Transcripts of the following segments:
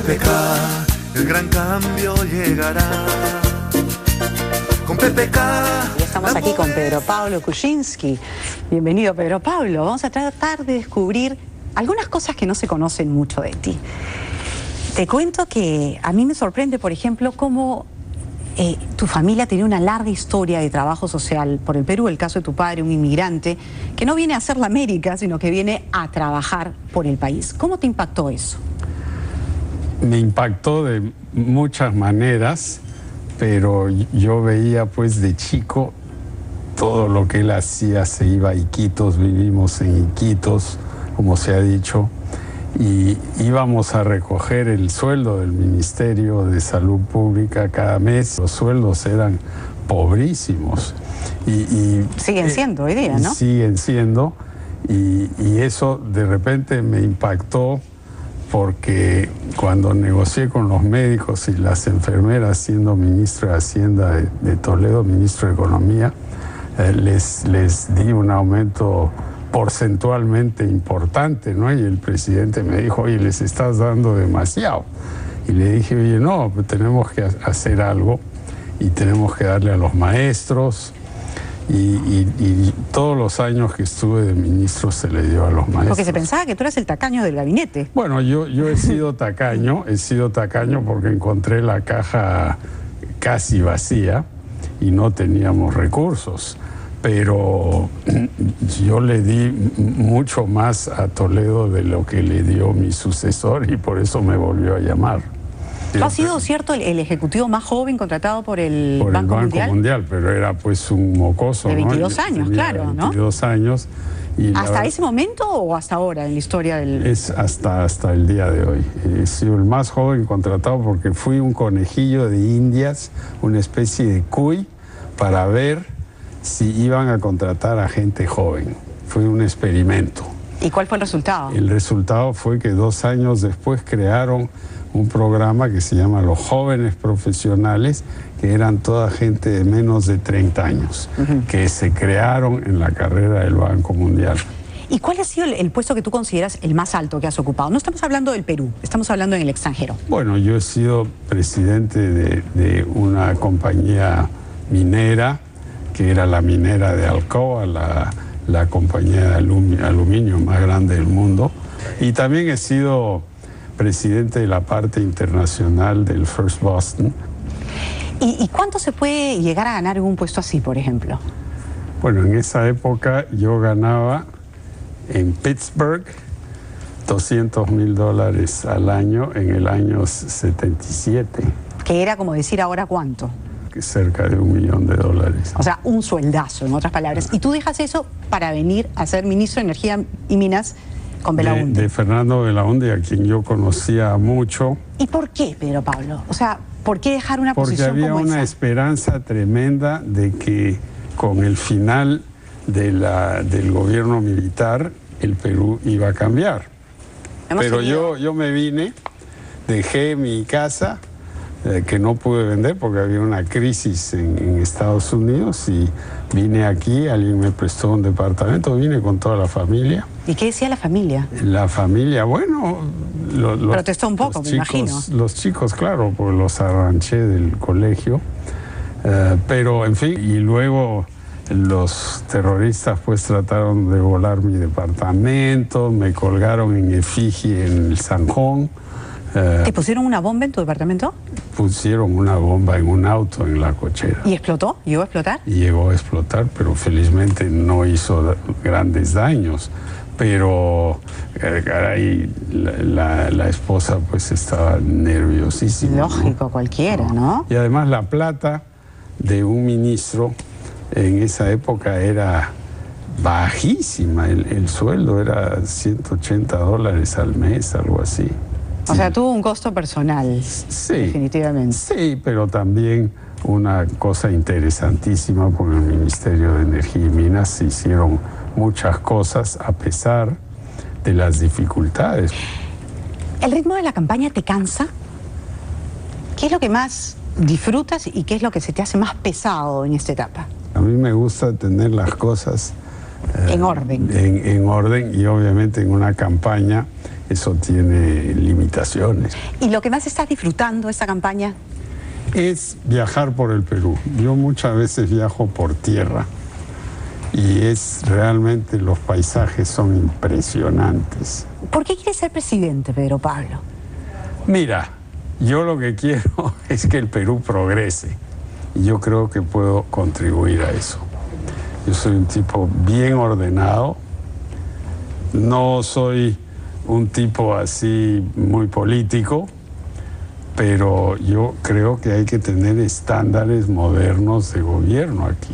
PPK, el gran cambio llegará. Con PPK. Ya estamos aquí con Pedro Pablo Kuczynski. Bienvenido, Pedro Pablo. Vamos a tratar de descubrir algunas cosas que no se conocen mucho de ti. Te cuento que a mí me sorprende, por ejemplo, cómo tu familia tenía una larga historia de trabajo social por el Perú. El caso de tu padre, un inmigrante, que no viene a hacer la América, sino que viene a trabajar por el país. ¿Cómo te impactó eso? Me impactó de muchas maneras, pero yo veía pues de chico todo lo que él hacía. Se iba a Iquitos, vivimos en Iquitos, como se ha dicho, y íbamos a recoger el sueldo del Ministerio de Salud Pública cada mes. Los sueldos eran pobrísimos. Y siguen siendo hoy día, ¿no? Siguen siendo, y eso de repente me impactó, porque cuando negocié con los médicos y las enfermeras, siendo ministro de Hacienda de Toledo, ministro de Economía, les di un aumento porcentualmente importante, ¿no? Y el presidente me dijo, oye, les estás dando demasiado. Y le dije, oye, no, pues tenemos que hacer algo y tenemos que darle a los maestros. Y todos los años que estuve de ministro se le dio a los maestros. Porque se pensaba que tú eras el tacaño del gabinete. Bueno, yo he sido tacaño porque encontré la caja casi vacía y no teníamos recursos. Pero yo le di mucho más a Toledo de lo que le dio mi sucesor, y por eso me volvió a llamar. ¿Tú has sido, cierto, el ejecutivo más joven contratado por el Banco Mundial? Pero era pues un mocoso, de 22 años, claro, 22 años. Y ¿hasta ese momento o hasta ahora en la historia del...? Es hasta el día de hoy. He sido el más joven contratado porque fui un conejillo de Indias, una especie de cuy, para ver si iban a contratar a gente joven. Fue un experimento. ¿Y cuál fue el resultado? El resultado fue que 2 años después crearon un programa que se llama Los Jóvenes Profesionales, que eran toda gente de menos de 30 años, que se crearon en la carrera del Banco Mundial. ¿Y cuál ha sido el puesto que tú consideras el más alto que has ocupado? No estamos hablando del Perú, estamos hablando en el extranjero. Bueno, yo he sido presidente de una compañía minera, que era la minera de Alcoa, la compañía de aluminio más grande del mundo. Y también he sido presidente de la parte internacional del First Boston. ¿Y cuánto se puede llegar a ganar en un puesto así, por ejemplo? Bueno, en esa época yo ganaba en Pittsburgh $200,000 al año en el año 77. Que era como decir ahora cuánto. Cerca de $1 millón. O sea, un sueldazo, en otras palabras. Y tú dejas eso para venir a ser ministro de Energía y Minas con Belaúnde. De Fernando Belaúnde, a quien yo conocía mucho. ¿Y por qué, Pedro Pablo? O sea, ¿por qué dejar una posición como esa? Porque había una esperanza tremenda de que con el final del gobierno militar el Perú iba a cambiar. Pero yo me vine, dejé mi casa, que no pude vender porque había una crisis en Estados Unidos, y vine aquí, alguien me prestó un departamento, vine con toda la familia. ¿Y qué decía la familia? La familia, bueno... protestó un poco, me imagino. Los chicos, claro, pues los arranché del colegio, pero en fin, y luego los terroristas pues trataron de volar mi departamento, me colgaron en efigie en el Zanjón. ¿Te pusieron una bomba en tu departamento? Pusieron una bomba en un auto en la cochera. ¿Y explotó? ¿Llegó a explotar? Llegó a explotar, pero felizmente no hizo grandes daños. Pero, caray, la esposa pues estaba nerviosísima. Lógico, ¿no? Cualquiera, ¿no? Y además la plata de un ministro en esa época era bajísima. El sueldo era $180 al mes, algo así. O sea, tuvo un costo personal, sí, definitivamente. Sí, pero también una cosa interesantísima, porque en el Ministerio de Energía y Minas se hicieron muchas cosas a pesar de las dificultades. ¿El ritmo de la campaña te cansa? ¿Qué es lo que más disfrutas y qué es lo que se te hace más pesado en esta etapa? A mí me gusta tener las cosas en orden. En orden, y obviamente en una campaña eso tiene limitaciones. ¿Y lo que más estás disfrutando de esta campaña? Es viajar por el Perú. Yo muchas veces viajo por tierra y realmente los paisajes son impresionantes. ¿Por qué quieres ser presidente, Pedro Pablo? Mira, yo lo que quiero es que el Perú progrese y yo creo que puedo contribuir a eso. Yo soy un tipo bien ordenado, no soy un tipo así muy político, pero yo creo que hay que tener estándares modernos de gobierno aquí.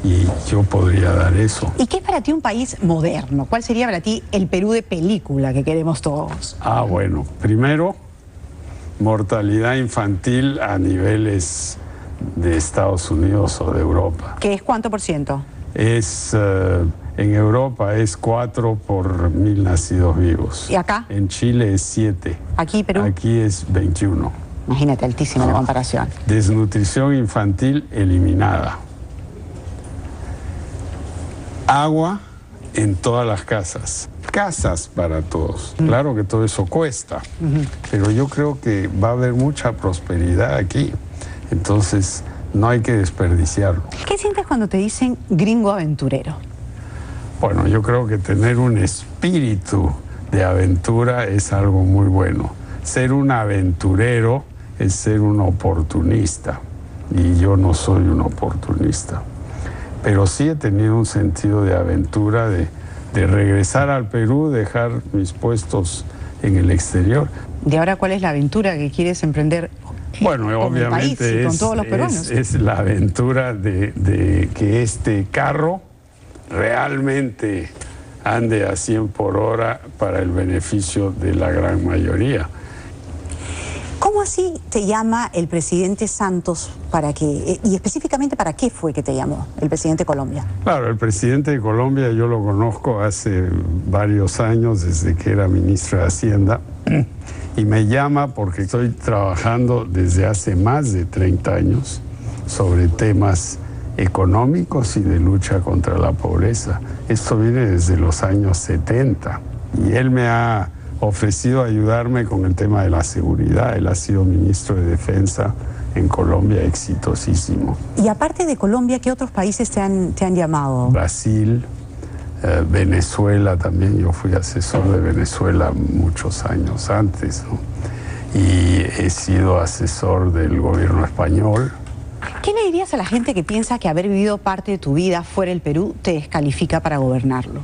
Y yo podría dar eso. ¿Y qué es para ti un país moderno? ¿Cuál sería para ti el Perú de película que queremos todos? Bueno, primero, mortalidad infantil a niveles de Estados Unidos o de Europa. ¿Qué es cuánto por ciento? En Europa es 4 por 1000 nacidos vivos. ¿Y acá? En Chile es 7. ¿Aquí, Perú? Aquí es 21. Imagínate, altísima la comparación. Desnutrición infantil eliminada. Agua en todas las casas. Casas para todos. Claro que todo eso cuesta, pero yo creo que va a haber mucha prosperidad aquí. Entonces, no hay que desperdiciarlo. ¿Qué sientes cuando te dicen gringo aventurero? Bueno, yo creo que tener un espíritu de aventura es algo muy bueno. Ser un aventurero es ser un oportunista. Y yo no soy un oportunista. Pero sí he tenido un sentido de aventura, de regresar al Perú, dejar mis puestos en el exterior. ¿Y ahora cuál es la aventura que quieres emprender? Bueno, con el país y con todos los peruanos. Es la aventura de que este carro realmente ande a 100 por hora para el beneficio de la gran mayoría. ¿Cómo así te llama el presidente Santos y específicamente para qué fue que te llamó el presidente de Colombia? Claro, el presidente de Colombia yo lo conozco hace varios años, desde que era ministro de Hacienda, y me llama porque estoy trabajando desde hace más de 30 años sobre temas económicos y de lucha contra la pobreza. Esto viene desde los años 70 y él me ha ofrecido ayudarme con el tema de la seguridad. Él ha sido ministro de Defensa en Colombia, exitosísimo. Y aparte de Colombia, ¿qué otros países te han llamado? Brasil, Venezuela también. Yo fui asesor de Venezuela muchos años antes, ¿no? Y he sido asesor del gobierno español. ¿Qué le dirías a la gente que piensa que haber vivido parte de tu vida fuera del Perú te descalifica para gobernarlo?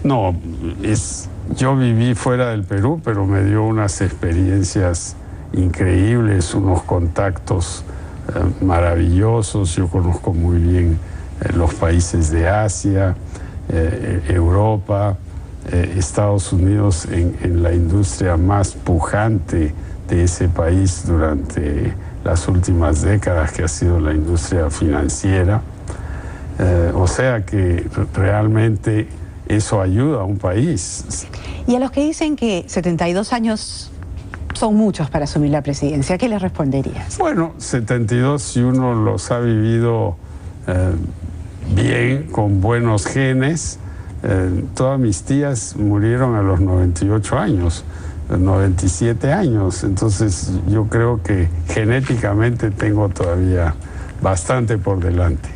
No, yo viví fuera del Perú, pero me dio unas experiencias increíbles, unos contactos maravillosos. Yo conozco muy bien los países de Asia, Europa, Estados Unidos en la industria más pujante de ese país durante las últimas décadas, que ha sido la industria financiera. O sea que realmente eso ayuda a un país. Y a los que dicen que 72 años son muchos para asumir la presidencia, ¿qué les responderías? Bueno, 72 si uno los ha vivido bien, con buenos genes. Todas mis tías murieron a los 98 años, 97 años. Entonces yo creo que genéticamente tengo todavía bastante por delante.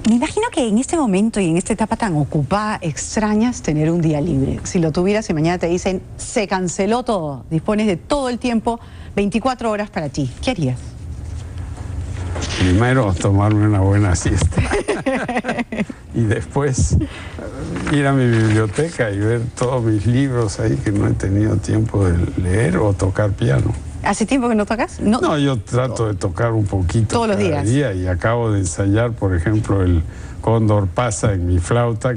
Me imagino que en este momento y en esta etapa tan ocupada extrañas tener un día libre. Si lo tuvieras y mañana te dicen se canceló todo, dispones de todo el tiempo, 24 horas para ti, ¿qué harías? Primero tomarme una buena siesta y después ir a mi biblioteca y ver todos mis libros ahí que no he tenido tiempo de leer, o tocar piano. ¿Hace tiempo que no tocas? No, yo trato de tocar un poquito todos los cada días. día, y acabo de ensayar, por ejemplo, el Cóndor pasa en mi flauta.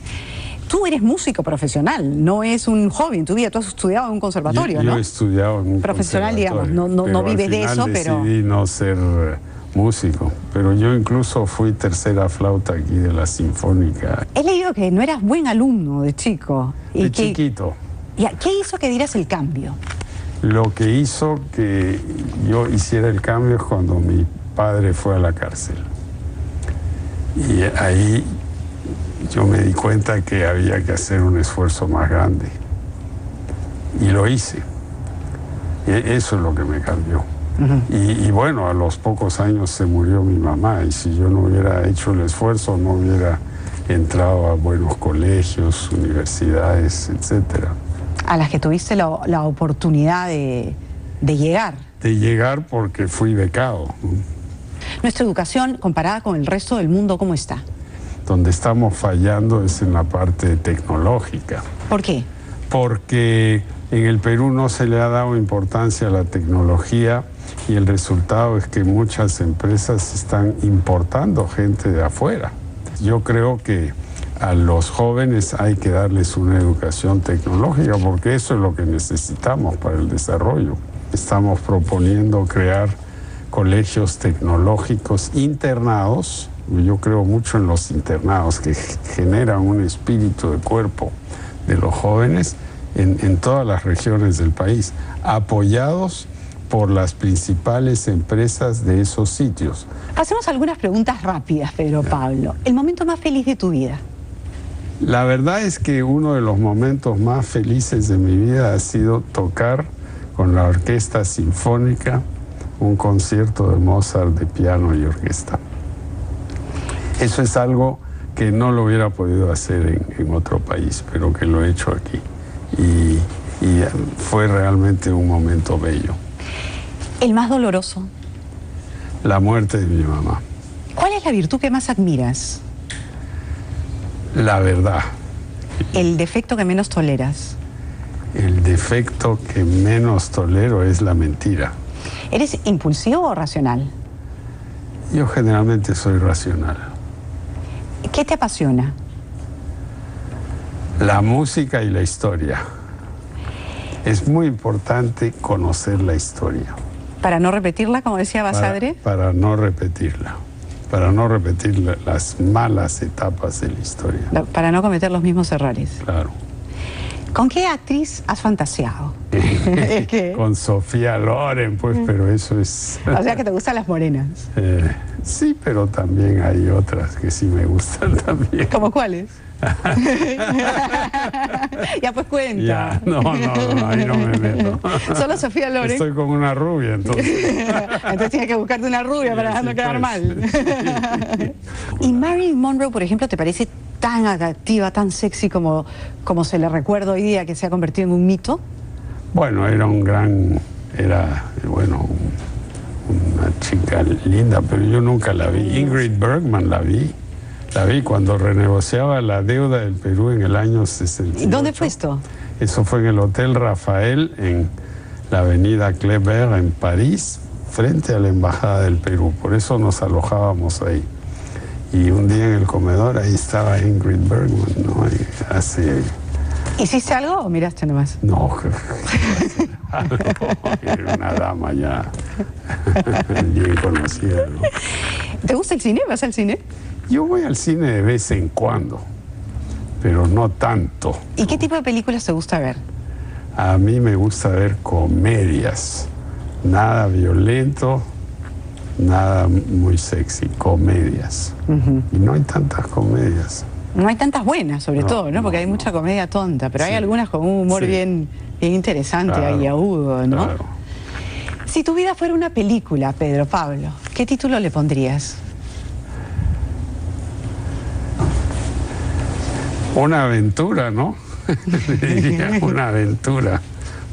Tú eres músico profesional, no es un hobby en tu vida. Tú has estudiado en un conservatorio, ¿no? Yo he estudiado en un profesional, conservatorio, digamos, no vives de eso, pero decidí no ser músico, pero yo incluso fui tercera flauta aquí de la Sinfónica. He leído que no eras buen alumno de chico. De chiquito. ¿Qué hizo que dieras el cambio? Lo que hizo que yo hiciera el cambio es cuando mi padre fue a la cárcel. Y ahí yo me di cuenta que había que hacer un esfuerzo más grande. y lo hice. Eso es lo que me cambió. Y bueno, a los pocos años se murió mi mamá, y si yo no hubiera hecho el esfuerzo, no hubiera entrado a buenos colegios, universidades, etcétera. A las que tuviste la oportunidad de llegar. De llegar porque fui becado, ¿no? Nuestra educación, comparada con el resto del mundo, ¿cómo está? Donde estamos fallando es en la parte tecnológica. ¿Por qué? Porque en el Perú no se le ha dado importancia a la tecnología, y el resultado es que muchas empresas están importando gente de afuera. Yo creo que a los jóvenes hay que darles una educación tecnológica, porque eso es lo que necesitamos para el desarrollo. Estamos proponiendo crear colegios tecnológicos internados. Yo creo mucho en los internados, que generan un espíritu de cuerpo de los jóvenes en todas las regiones del país, apoyados por las principales empresas de esos sitios. Hacemos algunas preguntas rápidas, Pedro Pablo. ¿El momento más feliz de tu vida? La verdad es que uno de los momentos más felices de mi vida ha sido tocar con la Orquesta Sinfónica un concierto de Mozart de piano y orquesta. Eso es algo que no lo hubiera podido hacer en otro país, pero que lo he hecho aquí. Y fue realmente un momento bello. ¿El más doloroso? La muerte de mi mamá. ¿Cuál es la virtud que más admiras? La verdad. ¿El defecto que menos toleras? El defecto que menos tolero es la mentira. ¿Eres impulsivo o racional? Yo generalmente soy racional. ¿Qué te apasiona? La música y la historia. Es muy importante conocer la historia. ¿Para no repetirla, como decía Basadre? Para no repetirla. Para no repetir las malas etapas de la historia. Para no cometer los mismos errores. Claro. ¿Con qué actriz has fantaseado? Es que... Con Sofía Loren, pues, pero eso es... O sea que te gustan las morenas. Sí, pero también hay otras que sí me gustan también. ¿Cómo cuáles? Ya pues cuenta. Ya, no, ahí no me meto. Solo Sofía Loren. Estoy con una rubia, entonces. Entonces tienes que buscarte una rubia para no quedar mal. ¿Y Marilyn Monroe, por ejemplo, te parece tan atractiva, tan sexy como se le recuerda hoy día, que se ha convertido en un mito? Bueno, era una chica linda, pero yo nunca la vi. Ingrid Bergman la vi cuando renegociaba la deuda del Perú en el año 68. ¿Dónde fue esto? Eso fue en el Hotel Rafael, en la avenida Kléber, en París, frente a la Embajada del Perú. Por eso nos alojábamos ahí. Y un día en el comedor, ahí estaba Ingrid Bergman, ¿no? ¿Hiciste algo o miraste nomás? No, era una dama ya bien conocida, ¿no? ¿Te gusta el cine? ¿Vas al cine? Yo voy al cine de vez en cuando, pero no tanto. ¿Y qué tipo de películas te gusta ver? A mí me gusta ver comedias, nada violento, nada muy sexy, comedias. Y no hay tantas comedias. No hay tantas buenas, sobre todo, ¿no? Porque hay mucha comedia tonta, pero hay algunas con un humor bien interesante y agudo, ¿no? Claro. Si tu vida fuera una película, Pedro Pablo, ¿qué título le pondrías? Una aventura, ¿no? Diría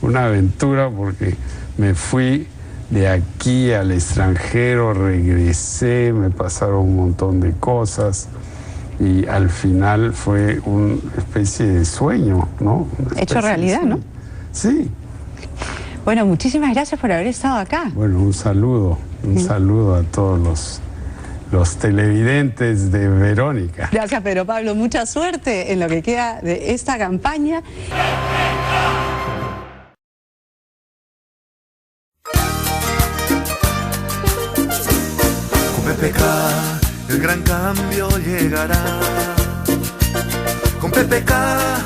una aventura porque me fui de aquí al extranjero, regresé, me pasaron un montón de cosas y al final fue una especie de sueño, ¿no? Hecho realidad, ¿no? Sí. Bueno, muchísimas gracias por haber estado acá. Bueno, un saludo a todos los televidentes de Verónica. Gracias, Pedro Pablo. Mucha suerte en lo que queda de esta campaña. Con PPK el gran cambio llegará. Con PPK.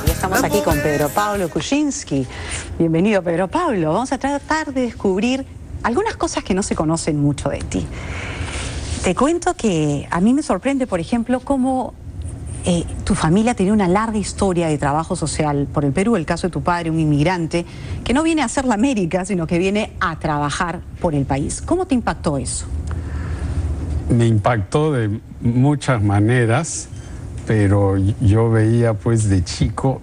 Y estamos aquí con Pedro Pablo Kuczynski. Bienvenido, Pedro Pablo. Vamos a tratar de descubrir algunas cosas que no se conocen mucho de ti. Te cuento que a mí me sorprende, por ejemplo, cómo tu familia tenía una larga historia de trabajo social por el Perú, el caso de tu padre, un inmigrante, que no viene a hacer la América, sino que viene a trabajar por el país. ¿Cómo te impactó eso? Me impactó de muchas maneras, pero yo veía pues de chico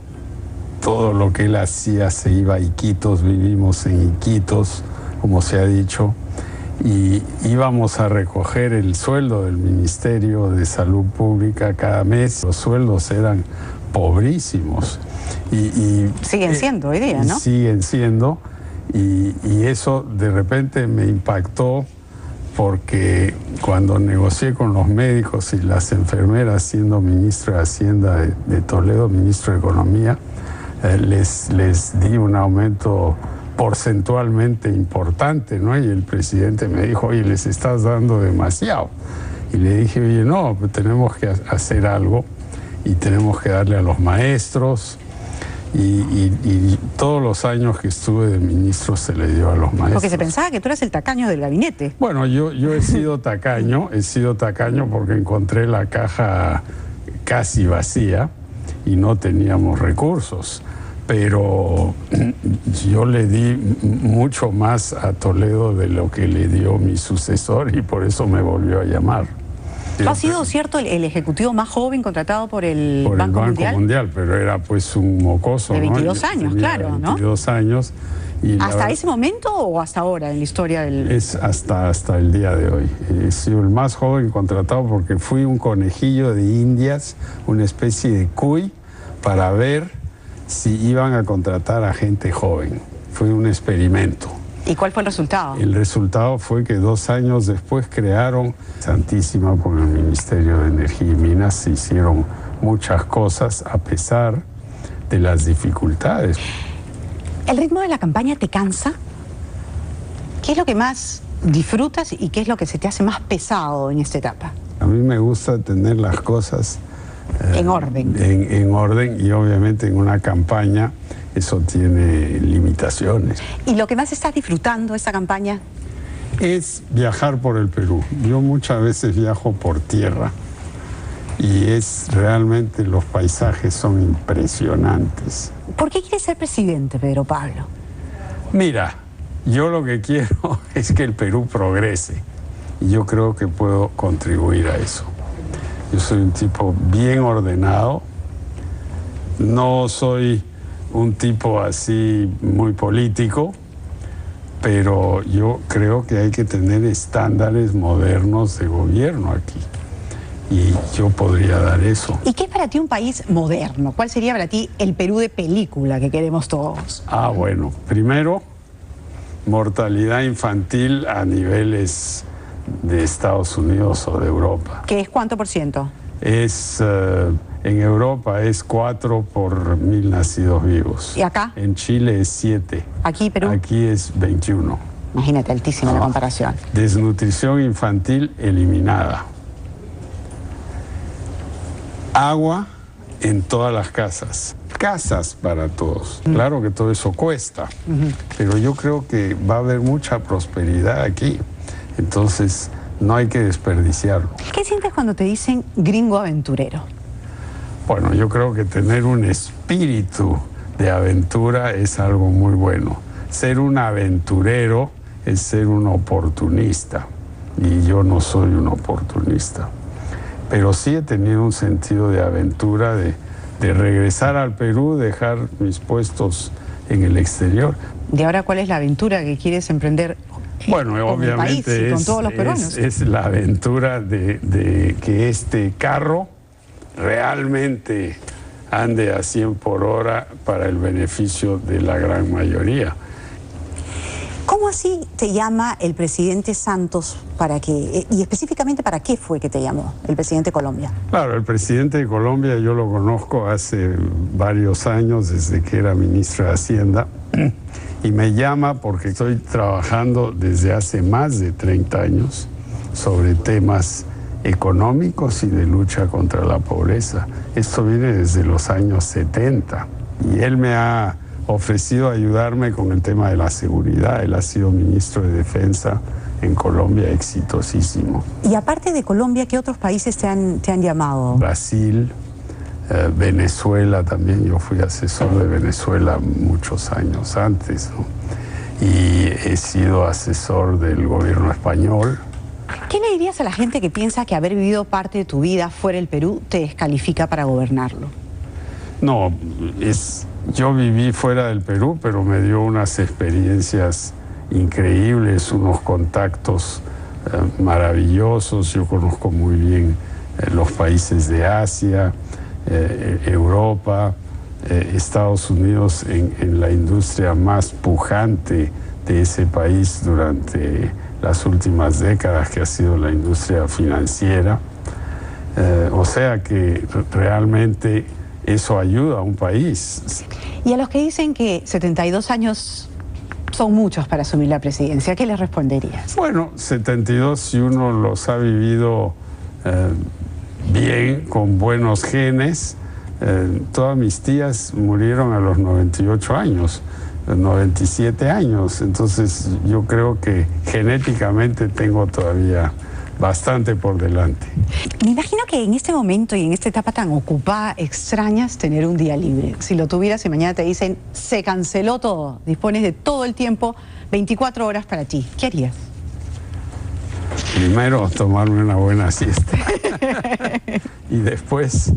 todo lo que él hacía. Se iba a Iquitos, vivimos en Iquitos, como se ha dicho, y íbamos a recoger el sueldo del Ministerio de Salud Pública cada mes. Los sueldos eran pobrísimos. Siguen siendo hoy día, ¿no? Siguen siendo, y eso de repente me impactó, porque cuando negocié con los médicos y las enfermeras, siendo ministro de Hacienda de Toledo, ministro de Economía, les di un aumento porcentualmente importante, ¿no? Y el presidente me dijo, oye, les estás dando demasiado. Y le dije, oye, no, pues tenemos que hacer algo y tenemos que darle a los maestros. Y todos los años que estuve de ministro se le dio a los maestros. Porque se pensaba que tú eras el tacaño del gabinete. Bueno, yo he sido tacaño porque encontré la caja casi vacía y no teníamos recursos. Pero yo le di mucho más a Toledo de lo que le dio mi sucesor, y por eso me volvió a llamar. ¿Tú has sido, cierto, el ejecutivo más joven contratado por el Banco Mundial? Pero era pues un mocoso, de 22 ¿no? años, claro, 22 años. Y ¿hasta ese momento o hasta ahora en la historia del...? Es hasta el día de hoy. He sido el más joven contratado porque fui un conejillo de Indias, una especie de cuy, para ver si iban a contratar a gente joven. Fue un experimento. ¿Y cuál fue el resultado? El resultado fue que 2 años después crearon Santísima por el Ministerio de Energía y Minas. Se hicieron muchas cosas a pesar de las dificultades. ¿El ritmo de la campaña te cansa? ¿Qué es lo que más disfrutas y qué es lo que se te hace más pesado en esta etapa? A mí me gusta tener las cosas en orden. En orden, y obviamente en una campaña eso tiene limitaciones. ¿Y lo que más estás disfrutando de esta campaña? Es viajar por el Perú. Yo muchas veces viajo por tierra y realmente los paisajes son impresionantes. ¿Por qué quieres ser presidente, Pedro Pablo? Mira, yo lo que quiero es que el Perú progrese, y yo creo que puedo contribuir a eso. Yo soy un tipo bien ordenado, no soy un tipo así muy político, pero yo creo que hay que tener estándares modernos de gobierno aquí, y yo podría dar eso. ¿Y qué es para ti un país moderno? ¿Cuál sería para ti el Perú de película que queremos todos? Bueno, primero, mortalidad infantil a niveles de Estados Unidos o de Europa. ¿Qué es cuánto por ciento? En Europa es 4 por 1000 nacidos vivos. ¿Y acá? En Chile es 7. ¿Aquí, Perú? Aquí es 21. Imagínate, altísima la comparación. Desnutrición infantil eliminada. Agua en todas las casas. Casas para todos. Claro que todo eso cuesta, pero yo creo que va a haber mucha prosperidad aquí. Entonces, no hay que desperdiciarlo. ¿Qué sientes cuando te dicen gringo aventurero? Bueno, yo creo que tener un espíritu de aventura es algo muy bueno. Ser un aventurero es ser un oportunista, y yo no soy un oportunista. Pero sí he tenido un sentido de aventura, de regresar al Perú, dejar mis puestos en el exterior. ¿Y ahora cuál es la aventura que quieres emprender? Bueno, obviamente con todos los peruanos. Es la aventura de que este carro realmente ande a 100 por hora para el beneficio de la gran mayoría. ¿Cómo así te llama el presidente Santos y específicamente para qué fue que te llamó el presidente de Colombia? Claro, el presidente de Colombia yo lo conozco hace varios años, desde que era ministro de Hacienda, y me llama porque estoy trabajando desde hace más de 30 años sobre temas económicos y de lucha contra la pobreza. Esto viene desde los años 70, y él me ha ofrecido ayudarme con el tema de la seguridad. Él ha sido ministro de Defensa en Colombia, exitosísimo. Y aparte de Colombia, ¿qué otros países te han llamado? Brasil, Venezuela también, yo fui asesor de Venezuela muchos años antes, ¿no? Y he sido asesor del gobierno español. ¿Qué le dirías a la gente que piensa que haber vivido parte de tu vida fuera del Perú te descalifica para gobernarlo? No, yo viví fuera del Perú, pero me dio unas experiencias increíbles, unos contactos maravillosos. Yo conozco muy bien los países de Asia, Europa, Estados Unidos en la industria más pujante de ese país durante las últimas décadas, que ha sido la industria financiera. O sea que realmente eso ayuda a un país. Y a los que dicen que 72 años son muchos para asumir la presidencia, ¿qué les responderías? Bueno, 72 si uno los ha vivido bien, con buenos genes. Todas mis tías murieron a los 98 años, 97 años, entonces yo creo que genéticamente tengo todavía bastante por delante. Me imagino que en este momento y en esta etapa tan ocupada extrañas tener un día libre. Si lo tuvieras y mañana te dicen se canceló todo, dispones de todo el tiempo, 24 horas para ti, ¿qué harías? Primero tomarme una buena siesta y después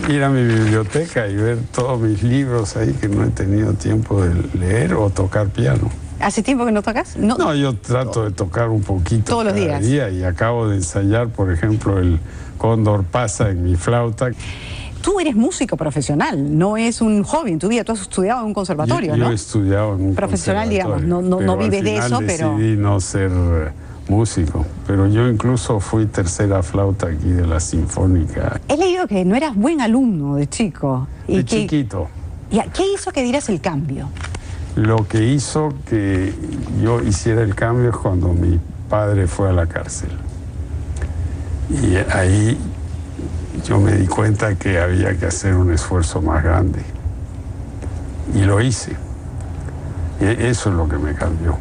ir a mi biblioteca y ver todos mis libros ahí que no he tenido tiempo de leer, o tocar piano. ¿Hace tiempo que no tocas? No, yo trato de tocar un poquito todos los cada días. día, y acabo de ensayar, por ejemplo, el Cóndor pasa en mi flauta. Tú eres músico profesional, no es un hobby en tu vida. Tú has estudiado en un conservatorio, yo ¿no? he estudiado en un profesional, digamos, no vives de eso, pero... decidí no ser músico, pero yo incluso fui tercera flauta aquí de la Sinfónica. He leído que no eras buen alumno de chico. De chiquito. ¿Qué hizo que dieras el cambio? Lo que hizo que yo hiciera el cambio es cuando mi padre fue a la cárcel. Y ahí yo me di cuenta que había que hacer un esfuerzo más grande. Y lo hice. Y eso es lo que me cambió.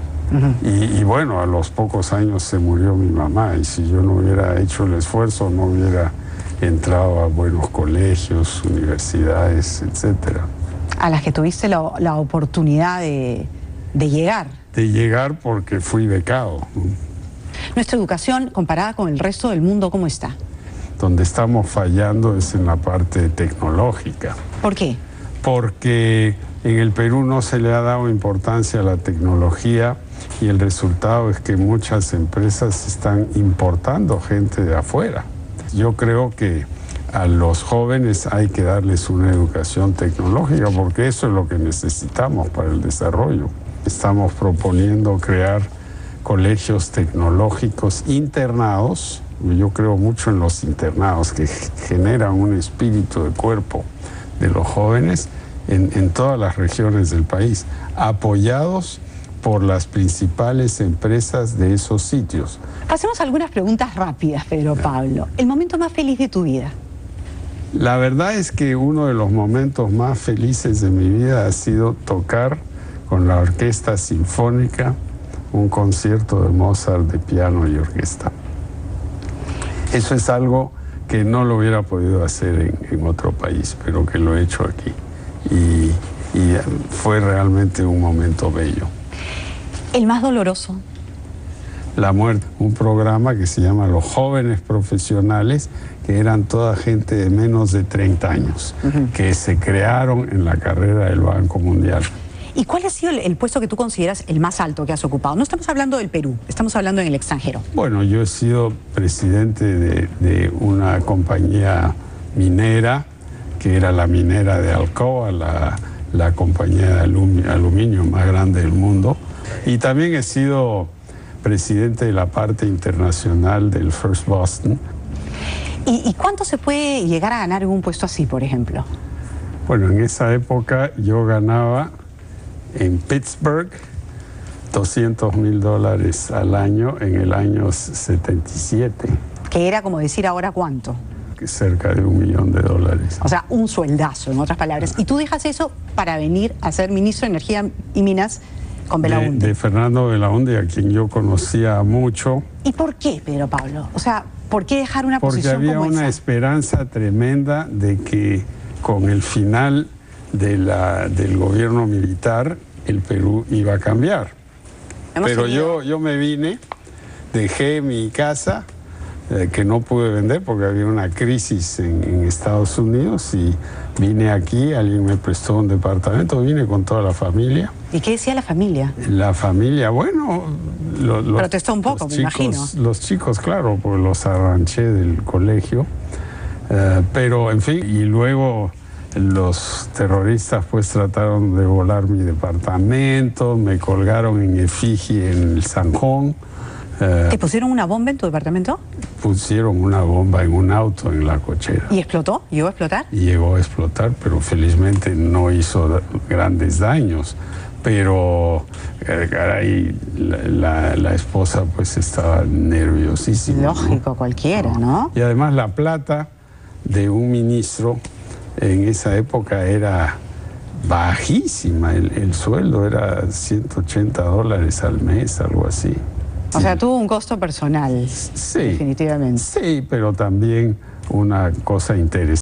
Y bueno, a los pocos años se murió mi mamá, y si yo no hubiera hecho el esfuerzo, no hubiera entrado a buenos colegios, universidades, etcétera. A las que tuviste la oportunidad de llegar. De llegar porque fui becado. Nuestra educación, comparada con el resto del mundo, ¿cómo está? Donde estamos fallando es en la parte tecnológica. ¿Por qué? Porque en el Perú no se le ha dado importancia a la tecnología, y el resultado es que muchas empresas están importando gente de afuera. Yo creo que a los jóvenes hay que darles una educación tecnológica, porque eso es lo que necesitamos para el desarrollo. Estamos proponiendo crear colegios tecnológicos internados. Yo creo mucho en los internados, que generan un espíritu de cuerpo de los jóvenes en todas las regiones del país, apoyados por las principales empresas de esos sitios. Hacemos algunas preguntas rápidas, Pedro Pablo. ¿El momento más feliz de tu vida? La verdad es que uno de los momentos más felices de mi vida ha sido tocar con la Orquesta Sinfónica un concierto de Mozart de piano y orquesta. Eso es algo que no lo hubiera podido hacer en otro país, pero que lo he hecho aquí. Y fue realmente un momento bello. ¿El más doloroso? La muerte, un programa que se llama Los Jóvenes Profesionales, que eran toda gente de menos de 30 años, que se crearon en la carrera del Banco Mundial. ¿Y cuál ha sido el puesto que tú consideras el más alto que has ocupado? No estamos hablando del Perú, estamos hablando en el extranjero. Bueno, yo he sido presidente de una compañía minera, que era la minera de Alcoa, la compañía de aluminio más grande del mundo. Y también he sido presidente de la parte internacional del First Boston. ¿Y cuánto se puede llegar a ganar en un puesto así, por ejemplo? Bueno, en esa época yo ganaba en Pittsburgh $200,000 al año en el año 77. Que era como decir ahora cuánto. Cerca de $1 millón. O sea, un sueldazo, en otras palabras. Y tú dejas eso para venir a ser ministro de Energía y Minas con Belaúnde. De Fernando Belaúnde, a quien yo conocía mucho. ¿Y por qué, Pedro Pablo? O sea, ¿Por qué dejar una Porque posición había como una esa? esperanza tremenda de que con el final del gobierno militar el Perú iba a cambiar. Pero yo me vine, dejé mi casa, que no pude vender porque había una crisis en Estados Unidos, y vine aquí, alguien me prestó un departamento, vine con toda la familia. ¿Y qué decía la familia? La familia, bueno... Protestó un poco, me imagino. Los chicos, claro, pues los arranché del colegio. Pero, en fin, y luego los terroristas pues trataron de volar mi departamento, me colgaron en efigie en el Zanjón. ¿Te pusieron una bomba en tu departamento? Pusieron una bomba en un auto en la cochera. ¿Y explotó? ¿Llegó a explotar? Y llegó a explotar, pero felizmente no hizo grandes daños. Pero, caray, la esposa pues estaba nerviosísima. Lógico, ¿no? Cualquiera, ¿no? Y además la plata de un ministro en esa época era bajísima. El sueldo era $180 al mes, algo así. O sea, tuvo un costo personal, sí, definitivamente. Sí, pero también una cosa interesante.